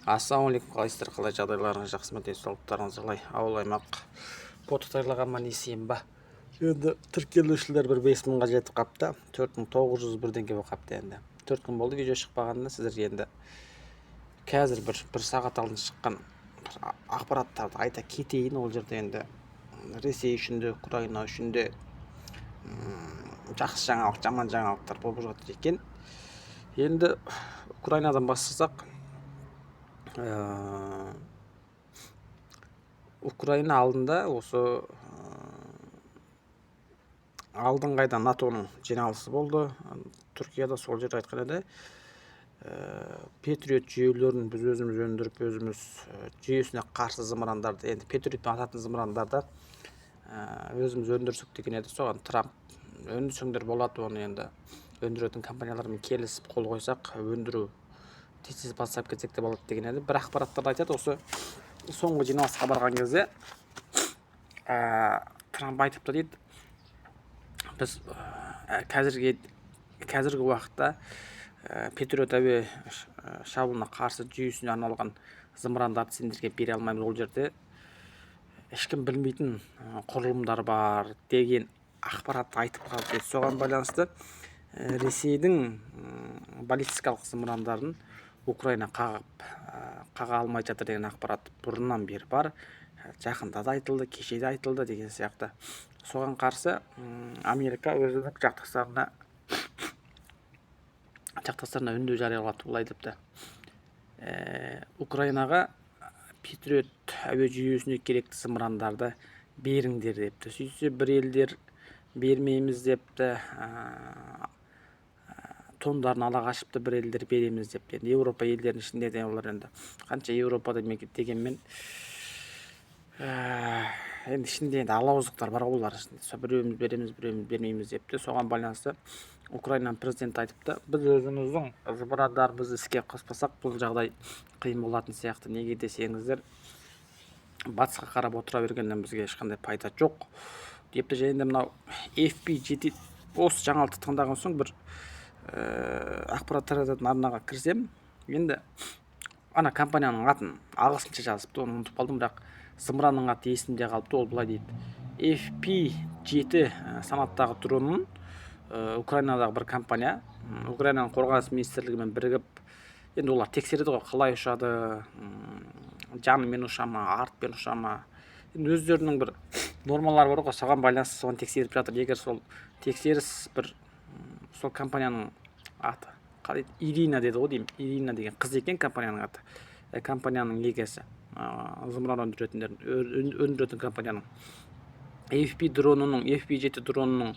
Ассалаумағалейкум, қалайсыздар, қалай жағдайларыңыз жақсы ма, денсаулықтарыңыз қалай? Ауыл аймақ потықтайлағанма несием ба? Енді тіркелушілер бір 5000-ға жетіп қапты. 4900 бірдеңке болып қапты енді. 4 күн болды видео шықпағанына. Сіздерге енді қазір бір сағат алдын шыққан ақпараттарды айта кетейін. Ол жерде енді Ресей үшін де, Украина үшін де жақсы жаңалық, жаман жаңалықтар болып жатыр екен. Енді Украинадан бастасақ, Украина алдында осы алдыңғайда НАТОның жиналысы болды Түркияда. Сол жерде айтқан еді, Патриот жүйелерін біз өзіміз өндіріп, өзіміз жүйесіне қарсы зымырандарды, енді Патриотпен ататын зымырандарды өзіміз өндірсек деген еді. Соған Трамп өндірсеңдер болады, оны енді өндіретін компаниялармен келісіп қол қойсақ, өндіру тез бастап кетсек те болады деген еді. Бір ақпараттарды айтады. Осы соңғы жиналысқа барған кезде Трамп айтыпты дейді, біз қазіргі уақытта Патриот әуе шабуылына қарсы жүйесіне арналған зымырандарды сендерге бере алмаймыз, ол жерде ешкім білмейтін құрылымдар бар деген ақпаратты айтып қалды. Соған байланысты Ресейдің баллистикалық зымырандарын Украина қаға алмай жатыр деген ақпарат бұрыннан бері бар. Жақында да айтылды, кеше де айтылды деген сияқты. Соған қарсы Америка өзінің жақтастарына үндеу жариялады, былай депті: Украинаға Патриот әуе жүйесіне керекті зымырандарды беріңдер депті. Сөйтсе бір елдер бермейміз депті, тондарын ала қашыпты, бір елдер береміз депті. Енді Еуропа елдерінің ішінде де олар енді қанша Еуропада дегенмен енді ішінде енді алауыздықтар бар олар ішінде. Біреуіміз береміз, біреуіміз бермейміз депті. Соған байланысты Украинаның президенті айтыпты, біз өзіміздің зымырандарымызды іске қоспасақ, бұл жағдай қиын болатын сияқты. Неге десеңіздер, батысқа қарап отыра бергеннен бізге ешқандай пайда жоқ депті. Және де мынау FP7 осы жаңалықты тыңдаған соң бір ақпарат тарататын арнаға кірсем, енді ана компанияның атын ағылшынша жазыпты, оны ұмытып қалдым, бірақ зымыранның аты есімде қалыпты. Ол былай дейді: FP7 санаттағы дронын Украинадағы бір компания, Украинаның қорғаныс министрлігімен бірігіп, енді олар тексереді ғой, қалай ұшады, жанымен ұша ма, артпен ұша ма, енді өздерінің бір нормалары бар ғой, соған байланысты соған тексеріп жатыр. Егер сол тексеріс бір сол компанияның аты қалай, Ирина деді ғой деймін, Ирина деген қыз екен компанияның аты, компанияның егесі, зымыран өндіретін компанияның. FP7 дронының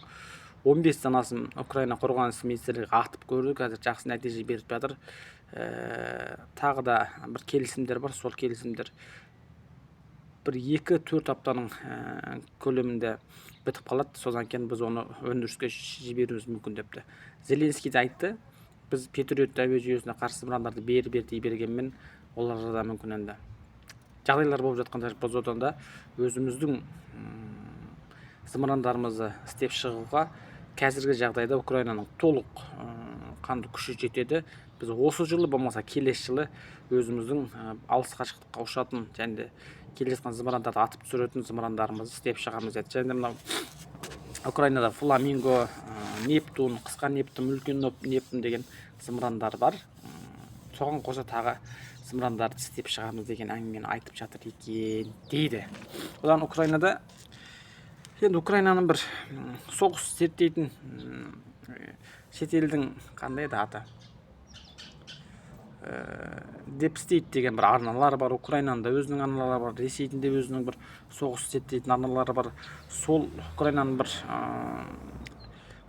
15 данасын Украина қорғаныс министрлігі атып көрді, қазір жақсы нәтиже беріп жатыр. Тағы да бір келісімдер бар, сол келісімдер бір 2-4 аптаның көлемінде бітіп қалады. Содан кейін біз оны өндіріске жіберуіміз мүмкін депті. Зеленский де айтты, біз Патриот әуе жүйесіне қарсы зымырандарды дей бергенмен, оларда да мүмкін енді жағдайлар болып жатқанда, біз одан да өзіміздің зымырандарымызды істеп шығуға қазіргі жағдайда Украинаның толық қанды күші жетеді. Біз осы жылы болмаса келесі жылы өзіміздің алыс қашықтыққа ұшатын және де келе жатқан зымырандарды атып түсіретін зымырандарымызды істеп шығамыз деді. Және де мынау Украинада Фламинго, Нептун, қысқа Нептун, үлкен Нептун деген зымырандар бар. Соған қоса тағы зымырандарды істеп шығамыз деген әңгімені айтып жатыр екен дейді. Одан Украинада, енді Украинаның бір соғыс зерттейтін шетелдің қандай да аты, Депстейт деген бір арналар бар. Украинаның да өзінің арналары бар, Ресейдің де өзінің бір соғыс зерттейтін арналары бар. Сол Украинаның бір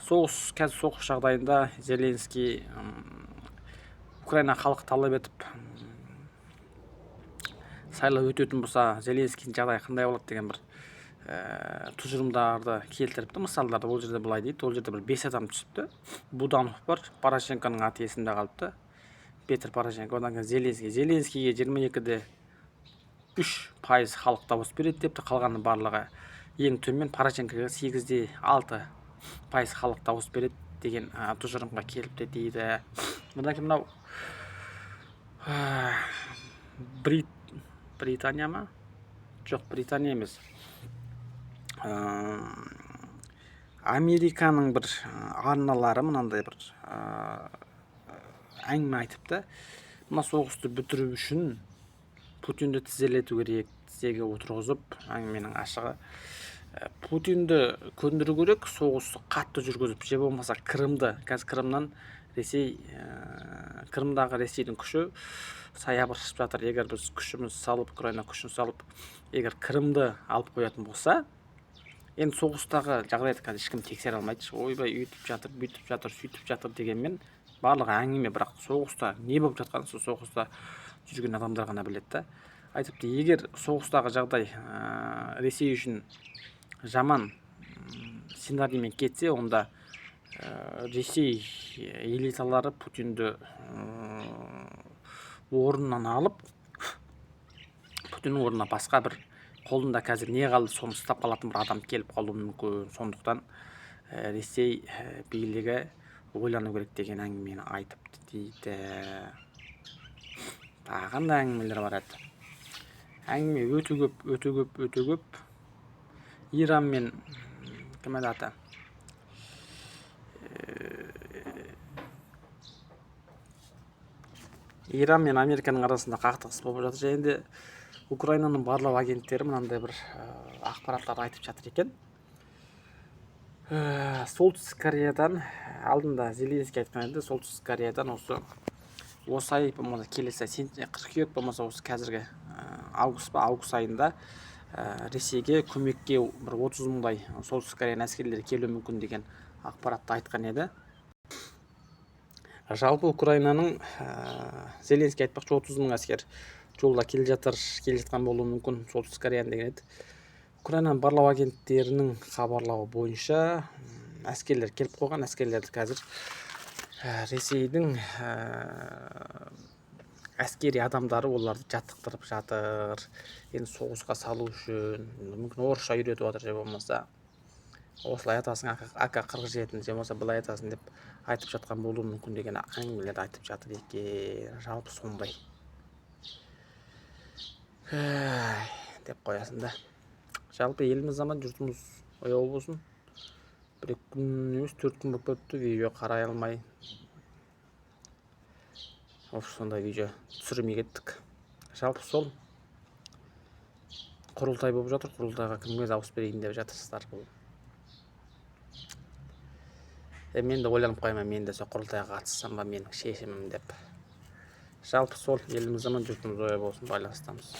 қазір соғыс жағдайында Зеленский Украина халық талап етіп сайлау өтетін болса, Зеленскийдің жағдайы қандай болады деген бір тұжырымдарды келтіріпті, мысалдарды. Ол жерде былай дейді, ол жерде бір 5 адам түсіпті. Буданов бар, Порошенконың аты есімде қалыпты, Петр Порошенко. Одан кейін Зеленскийге 22-де 3% халық дауыс береді депті, қалғаны барлығы ең төмен Порошенкоға 8-де 6% халық дауыс береді деген тұжырымға келіпті дейді. Одан кейін мынау Британия ма? Жоқ, Британия емес. Американың бір арналары мынандай бір әңгіме айтыпты. Мына соғысты бітіру үшін Путинді тізерлету керек, тізеге отырғызып, әңгіменің ашығы. Путинді көндіру керек, соғысты қатты жүргізіп, же болмаса Крымды, қазір Крымнан Ресей, Крымдағы Ресейдің күші саябырсып жатыр. Егер біз күшіміз салып, Украина күшін салып, егер Крымды алып қоятын болса, енді соғыстағы жағдайды қазір ешкім тексере алмайды. Ойбай, үйтіп жатыр, бүйтіп жатыр, сөйтіп жатыр дегенмен барлығы әңгіме, бірақ соғыста не болып жатқанын сол соғыста жүрген адамдар ғана біледі да. Айтыпты, егер соғыстағы жағдай Ресей үшін жаман сценариймен кетсе, онда Ресей элиталары Путинді орнынан алып, Путиннің орнына басқа бір қолында қазір не қалды соны ұстап қалатын бір адам келіп қалуы мүмкін. Сондықтан Ресей билігі ойлану керек деген әңгімені айтыпты дейді. Қандай әңгімелер бар еді? Әңгіме өте көп. Иран мен кім еді аты? Иран мен Американың арасында қақтығыс болып жатыр. Және де Украинаның барлау агенттері мынандай бір ақпараттар айтып жатыр екен. Солтүстік Кореядан, алдында Зеленский айтқан еді, Солтүстік Кореядан осы ай болмаса келесі қыркүйек болмаса осы қазіргі август айында Ресейге көмекке бір 30 мыңдай Солтүстік Кореяның әскерлері келуі мүмкін деген ақпаратты айтқан еді. Жалпы Украинаның Зеленский айтпақшы 30 мың әскер жолда келе жатқан болуы мүмкін Солтүстік Кореяның деген еді. Украинаның барлау агенттерінің хабарлауы бойынша әскерлер келіп қойған. Әскерлерді қазір Ресейдің әскери адамдары оларды жаттықтырып жатыр. Енді соғысқа салу үшін мүмкін орысша үйретіп жатыр, же болмаса осылай атасың AK-47, же болмаса былай атасың деп айтып жатқан болуы мүмкін деген әңгімелерді айтып жатыр екен. Жалпы сондай деп қоясың да. Жалпы еліміз аман, жұртымыз ояу болсын. 1 күн емес 4 күн болып кетті, видео қарай алмай. Сондай видео түсірмей кеттік. Жалпы сол құрылтай болып жатыр. Құрылтайға кімге дауыс берейін деп жатырсыздар. Мен де ойланып қоймай, мен де сол құрылтайға қатыссам ба, менің шешімім деп. Жалпы сол еліміз аман, жұртымыз ояу болсын, байланыстамыз.